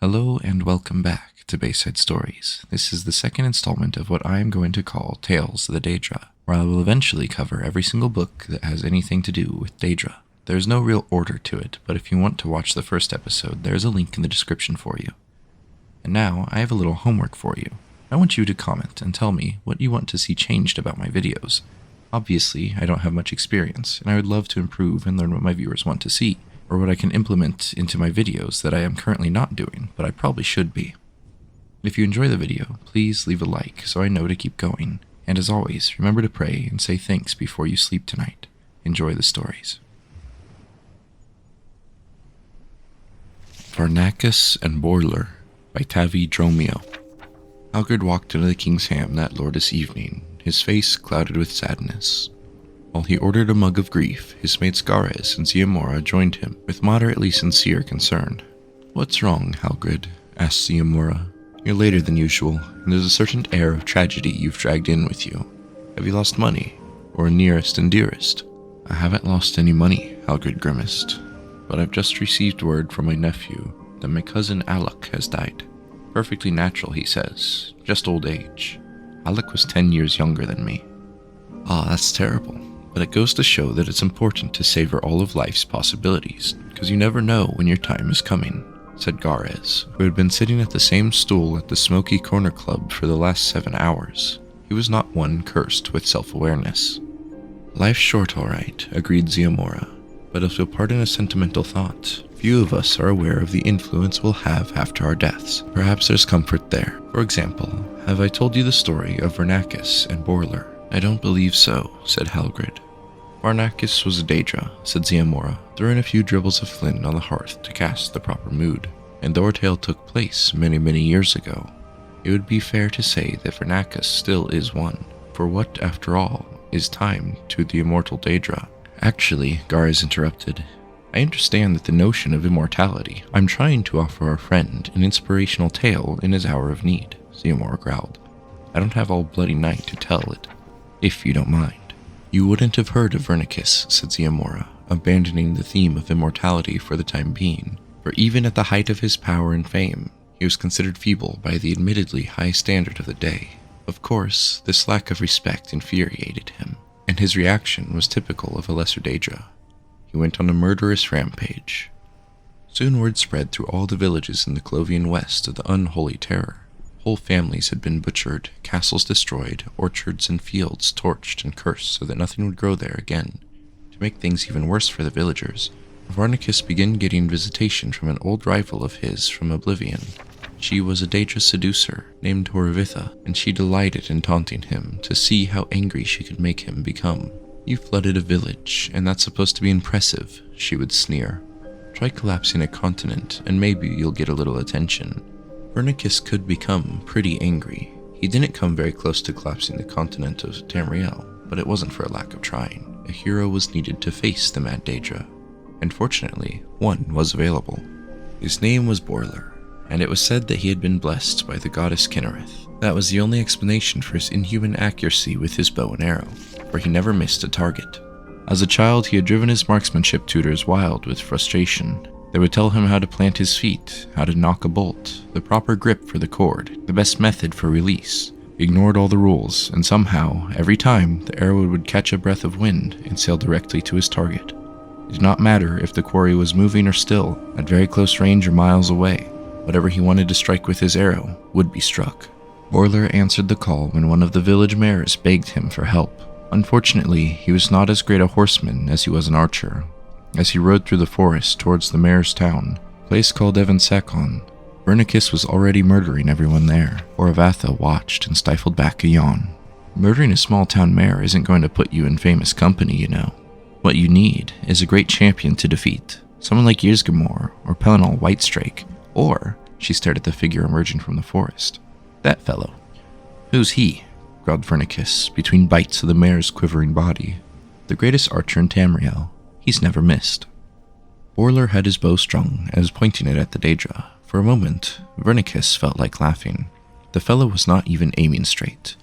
Hello and welcome back to Bayside Stories. This is the second installment of what I am going to call Tales of the Daedra, where I will eventually cover every single book that has anything to do with Daedra. There is no real order to it, but if you want to watch the first episode, there is a link in the description for you. And now, I have a little homework for you. I want you to comment and tell me what you want to see changed about my videos. Obviously, I don't have much experience, and I would love to improve and learn what my viewers want to see, or what I can implement into my videos that I am currently not doing, but I probably should be. If you enjoy the video, please leave a like so I know to keep going, and as always, remember to pray and say thanks before you sleep tonight. Enjoy the stories. Vernaccus and Bourlor by Tavi Dromio. Halgred walked into the King's Ham that glorious evening, his face clouded with sadness. While he ordered a mug of grief, his mates Garez and Ziamora joined him, with moderately sincere concern. "What's wrong, Halgred?" asked Ziamora. "You're later than usual, and there's a certain air of tragedy you've dragged in with you. Have you lost money, or a nearest and dearest?" "I haven't lost any money," Halgred grimaced, "but I've just received word from my nephew that my cousin Alec has died. Perfectly natural, he says, just old age. Alec was 10 years younger than me." "Ah, that's terrible. But it goes to show that it's important to savor all of life's possibilities, because you never know when your time is coming," said Garez, who had been sitting at the same stool at the Smoky Corner Club for the last 7 hours. He was not one cursed with self-awareness. "Life's short, all right," agreed Ziamora, "but if you'll pardon a sentimental thought, few of us are aware of the influence we'll have after our deaths. Perhaps there's comfort there. For example, have I told you the story of Vernaccus and Bourlor?" "I don't believe so," said Halgred. "Vernaccus was a Daedra," said Ziamora, throwing a few dribbles of flint on the hearth to cast the proper mood. "And though our tale took place many, many years ago, it would be fair to say that Vernaccus still is one. For what, after all, is time to the immortal Daedra?" "Actually," Garez interrupted, "I understand that the notion of immortality. I'm trying to offer our friend an inspirational tale in his hour of need," Ziamora growled. "I don't have all bloody night to tell it, if you don't mind." "You wouldn't have heard of Vernaccus," said Ziamora, abandoning the theme of immortality for the time being, for even at the height of his power and fame, he was considered feeble by the admittedly high standard of the day. Of course, this lack of respect infuriated him, and his reaction was typical of a lesser Daedra. He went on a murderous rampage. Soon word spread through all the villages in the Clovian West of the unholy terror. Whole families had been butchered, castles destroyed, orchards and fields torched and cursed so that nothing would grow there again. To make things even worse for the villagers, Vernaccus began getting visitation from an old rival of his from Oblivion. She was a Daedra seducer named Horvitha, and she delighted in taunting him to see how angry she could make him become. "You flooded a village, and that's supposed to be impressive," she would sneer. "Try collapsing a continent, and maybe you'll get a little attention." Vernaccus could become pretty angry. He didn't come very close to collapsing the continent of Tamriel, but it wasn't for a lack of trying. A hero was needed to face the mad Daedra, and fortunately, one was available. His name was Bourlor, and it was said that he had been blessed by the goddess Kinnereth. That was the only explanation for his inhuman accuracy with his bow and arrow, for he never missed a target. As a child, he had driven his marksmanship tutors wild with frustration. They would tell him how to plant his feet, how to knock a bolt, the proper grip for the cord, the best method for release. He ignored all the rules, and somehow, every time, the arrow would catch a breath of wind and sail directly to his target. It did not matter if the quarry was moving or still, at very close range or miles away. Whatever he wanted to strike with his arrow would be struck. Bourlor answered the call when one of the village mares begged him for help. Unfortunately, he was not as great a horseman as he was an archer. As he rode through the forest towards the mayor's town, a place called Evansakon, Vernaccus was already murdering everyone there. Horvatha watched and stifled back a yawn. "Murdering a small-town mayor isn't going to put you in famous company, you know. What you need is a great champion to defeat, someone like Ysgramor or Pelinal Whitestrake, or," she stared at the figure emerging from the forest, "that fellow." "Who's he?" growled Vernaccus, between bites of the mayor's quivering body. "The greatest archer in Tamriel. He's never missed." Bourlor had his bow strung and was pointing it at the Daedra. For a moment, Vernaccus felt like laughing. The fellow was not even aiming straight,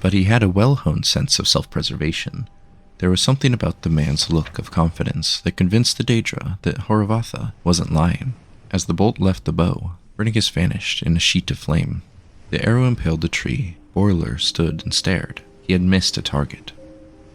but he had a well-honed sense of self-preservation. There was something about the man's look of confidence that convinced the Daedra that Horvatha wasn't lying. As the bolt left the bow, Vernaccus vanished in a sheet of flame. The arrow impaled the tree. Bourlor stood and stared. He had missed a target.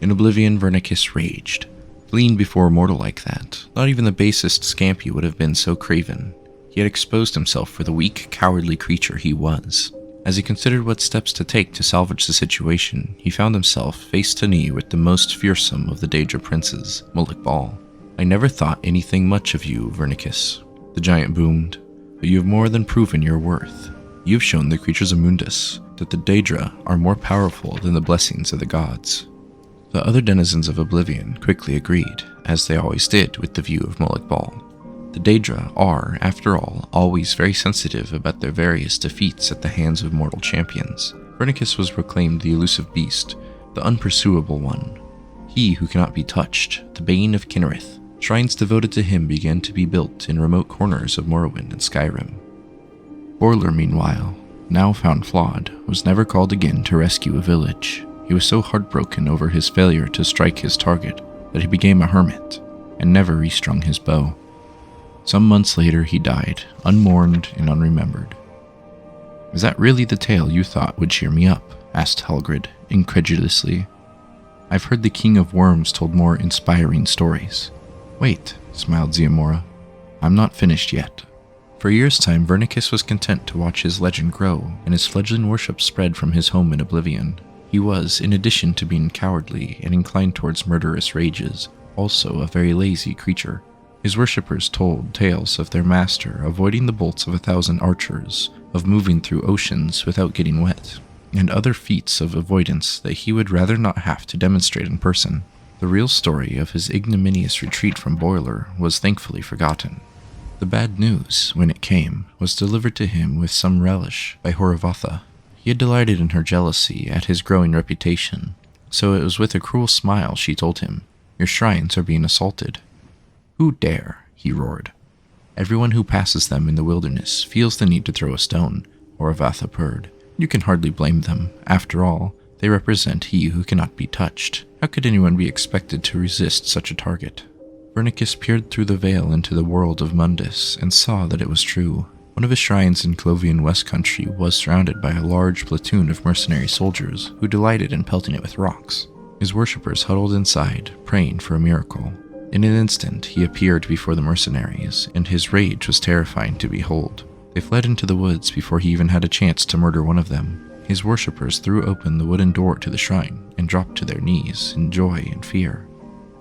In Oblivion, Vernaccus raged. Fleeing before a mortal like that, not even the basest Scampi would have been so craven. He had exposed himself for the weak, cowardly creature he was. As he considered what steps to take to salvage the situation, he found himself face to knee with the most fearsome of the Daedra princes, Mulek Bal. "I never thought anything much of you, Vernaccus," the giant boomed, "but you have more than proven your worth. You have shown the creatures of Mundus that the Daedra are more powerful than the blessings of the gods." The other denizens of Oblivion quickly agreed, as they always did with the view of Mulek Bal. The Daedra are, after all, always very sensitive about their various defeats at the hands of mortal champions. Vernaccus was proclaimed the elusive beast, the unpursuable one, he who cannot be touched, the bane of Kinnereth. Shrines devoted to him began to be built in remote corners of Morrowind and Skyrim. Bourlor, meanwhile, now found flawed, was never called again to rescue a village. He was so heartbroken over his failure to strike his target that he became a hermit and never restrung his bow. Some months later he died, unmourned and unremembered. "Is that really the tale you thought would cheer me up?" asked Helgrid, incredulously. "I've heard the King of Worms told more inspiring stories." "Wait," smiled Ziamora. "I'm not finished yet." For a year's time, Vernaccus was content to watch his legend grow and his fledgling worship spread from his home in Oblivion. He was, in addition to being cowardly and inclined towards murderous rages, also a very lazy creature. His worshippers told tales of their master avoiding the bolts of 1,000 archers, of moving through oceans without getting wet, and other feats of avoidance that he would rather not have to demonstrate in person. The real story of his ignominious retreat from Bourlor was thankfully forgotten. The bad news, when it came, was delivered to him with some relish by Horavatha. He had delighted in her jealousy at his growing reputation, so it was with a cruel smile she told him, "Your shrines are being assaulted." "Who dare?" he roared. "Everyone who passes them in the wilderness feels the need to throw a stone," Horavatha purred. "You can hardly blame them. After all, they represent he who cannot be touched. How could anyone be expected to resist such a target?" Vernaccus peered through the veil into the world of Mundus and saw that it was true. One of his shrines in Clovian West Country was surrounded by a large platoon of mercenary soldiers who delighted in pelting it with rocks. His worshippers huddled inside, praying for a miracle. In an instant, he appeared before the mercenaries, and his rage was terrifying to behold. They fled into the woods before he even had a chance to murder one of them. His worshippers threw open the wooden door to the shrine and dropped to their knees in joy and fear.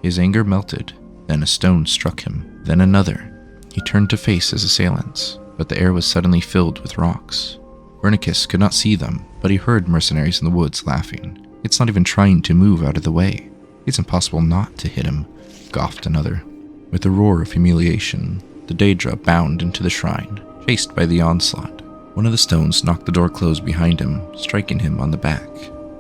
His anger melted. Then a stone struck him, then another. He turned to face his assailants, but the air was suddenly filled with rocks. Vernaccus could not see them, but he heard mercenaries in the woods laughing. "It's not even trying to move out of the way. It's impossible not to hit him," scoffed another. With a roar of humiliation, the Daedra bounded into the shrine, chased by the onslaught. One of the stones knocked the door closed behind him, striking him on the back.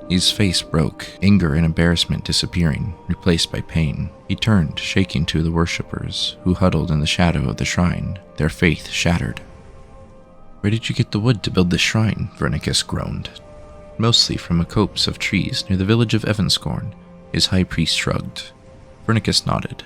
His face broke, anger and embarrassment disappearing, replaced by pain. He turned, shaking to the worshippers, who huddled in the shadow of the shrine, their faith shattered. "Where did you get the wood to build this shrine?" Vernaccus groaned. "Mostly from a copse of trees near the village of Evenscorn," his high priest shrugged. Vernaccus nodded.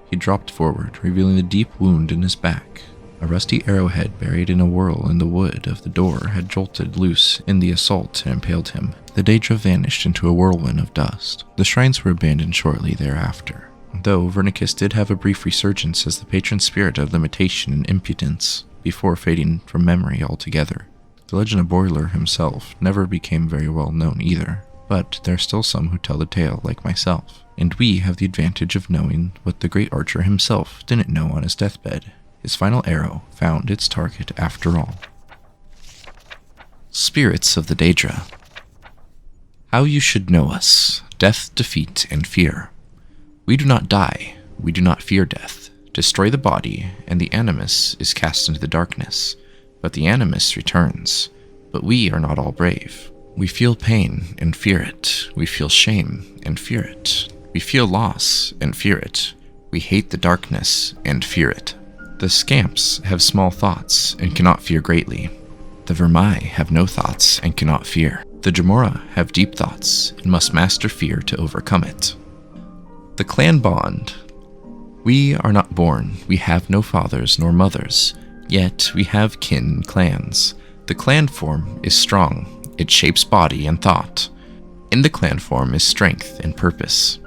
He dropped forward, revealing the deep wound in his back. A rusty arrowhead buried in a whorl in the wood of the door had jolted loose in the assault and impaled him. The Daedra vanished into a whirlwind of dust. The shrines were abandoned shortly thereafter, though Vernaccus did have a brief resurgence as the patron spirit of limitation and impotence, before fading from memory altogether. The legend of Bourlor himself never became very well known either, but there are still some who tell the tale like myself, and we have the advantage of knowing what the great archer himself didn't know on his deathbed. His final arrow found its target after all. Spirits of the Daedra. How you should know us: death, defeat, and fear. We do not die, we do not fear death. Destroy the body, and the animus is cast into the darkness. But the animus returns. But we are not all brave. We feel pain and fear it. We feel shame and fear it. We feel loss and fear it. We hate the darkness and fear it. The scamps have small thoughts and cannot fear greatly. The vermai have no thoughts and cannot fear. The Jamora have deep thoughts and must master fear to overcome it. The clan bond. We are not born, we have no fathers nor mothers. Yet we have kin clans. The clan form is strong. It shapes body and thought. In the clan form is strength and purpose.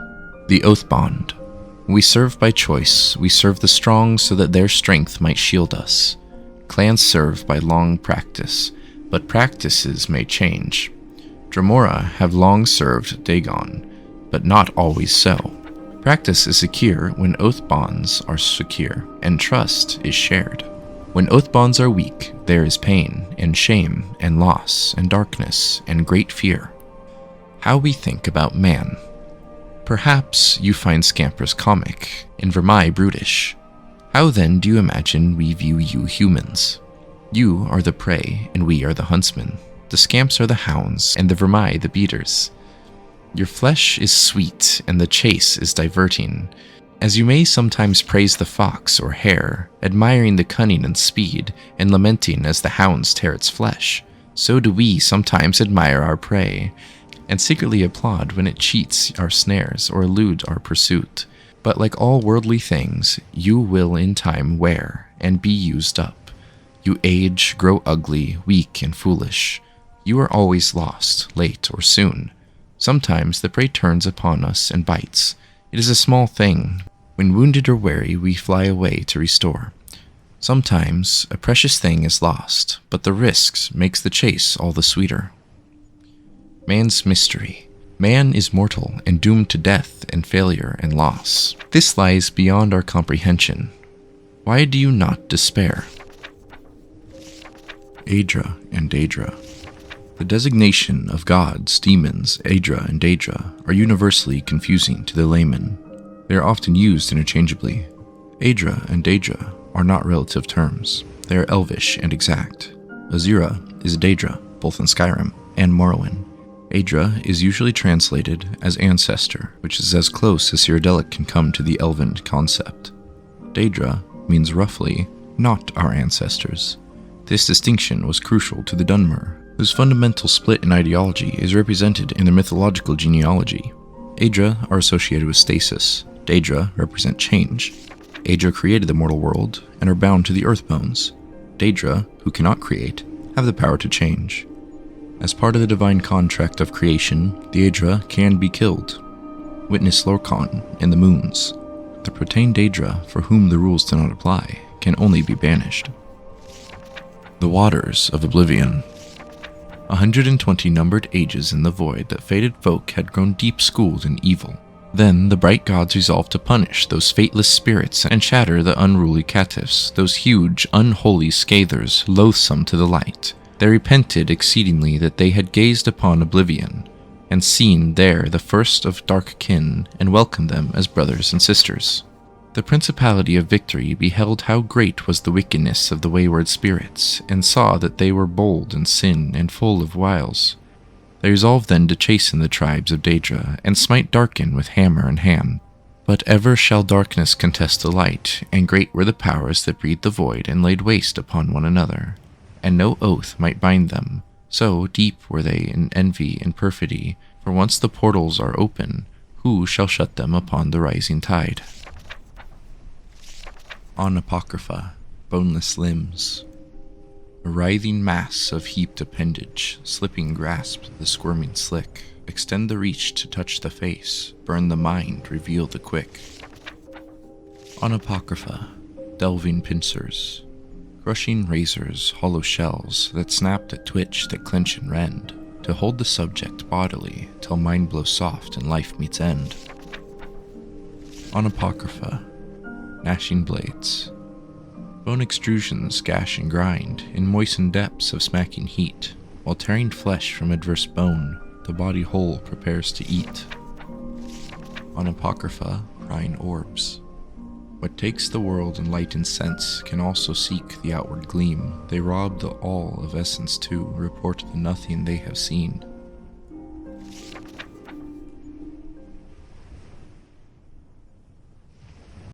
The oath bond. We serve by choice. We serve the strong so that their strength might shield us. Clans serve by long practice, but practices may change. Dremora have long served Dagon, but not always so. Practice is secure when oath bonds are secure, and trust is shared. When oath bonds are weak, there is pain, and shame, and loss, and darkness, and great fear. How we think about man. Perhaps you find Scampers comic, and Vermeil brutish. How then do you imagine we view you humans? You are the prey, and we are the huntsmen. The Scamps are the hounds, and the Vermeil the beaters. Your flesh is sweet, and the chase is diverting. As you may sometimes praise the fox or hare, admiring the cunning and speed, and lamenting as the hounds tear its flesh, so do we sometimes admire our prey, and secretly applaud when it cheats our snares or eludes our pursuit. But like all worldly things, you will in time wear and be used up. You age, grow ugly, weak, and foolish. You are always lost, late or soon. Sometimes the prey turns upon us and bites. It is a small thing. When wounded or weary, we fly away to restore. Sometimes a precious thing is lost, but the risks makes the chase all the sweeter. Man's mystery. Man is mortal and doomed to death and failure and loss. This lies beyond our comprehension. Why do you not despair? Aedra and Daedra. The designation of gods, demons, Aedra and Daedra are universally confusing to the layman. They are often used interchangeably. Aedra and Daedra are not relative terms. They are elvish and exact. Azura is Daedra, both in Skyrim and Morrowind. Aedra is usually translated as ancestor, which is as close as Cyrodiilic can come to the elven concept. Daedra means roughly, not our ancestors. This distinction was crucial to the Dunmer, whose fundamental split in ideology is represented in their mythological genealogy. Aedra are associated with stasis. Daedra represent change. Aedra created the mortal world and are bound to the earthbones. Daedra, who cannot create, have the power to change. As part of the divine contract of creation, the Aedra can be killed. Witness Lorkhan in the Moons. The Protean Daedra, for whom the rules do not apply, can only be banished. The Waters of Oblivion. 120 numbered ages in the void that fated folk had grown deep-schooled in evil. Then the bright gods resolved to punish those fateless spirits and shatter the unruly caitiffs, those huge, unholy scathers loathsome to the light. They repented exceedingly that they had gazed upon oblivion, and seen there the first of dark kin, and welcomed them as brothers and sisters. The Principality of Victory beheld how great was the wickedness of the wayward spirits, and saw that they were bold in sin and full of wiles. They resolved then to chasten the tribes of Daedra, and smite Darken with hammer and hand. But ever shall darkness contest the light, and great were the powers that breathed the void and laid waste upon one another. And no oath might bind them, so deep were they in envy and perfidy, for once the portals are open, who shall shut them upon the rising tide? On Apocrypha, boneless limbs. A writhing mass of heaped appendage, slipping grasp the squirming slick, extend the reach to touch the face, burn the mind, reveal the quick. On Apocrypha, delving pincers, crushing razors, hollow shells that snap, that twitch, that clench and rend, to hold the subject bodily till mind blows soft and life meets end. On Apocrypha, gnashing blades, bone extrusions gash and grind in moistened depths of smacking heat, while tearing flesh from adverse bone, the body whole prepares to eat. On Apocrypha, prying orbs. What takes the world in light and sense can also seek the outward gleam. They rob the all of essence too, report the nothing they have seen.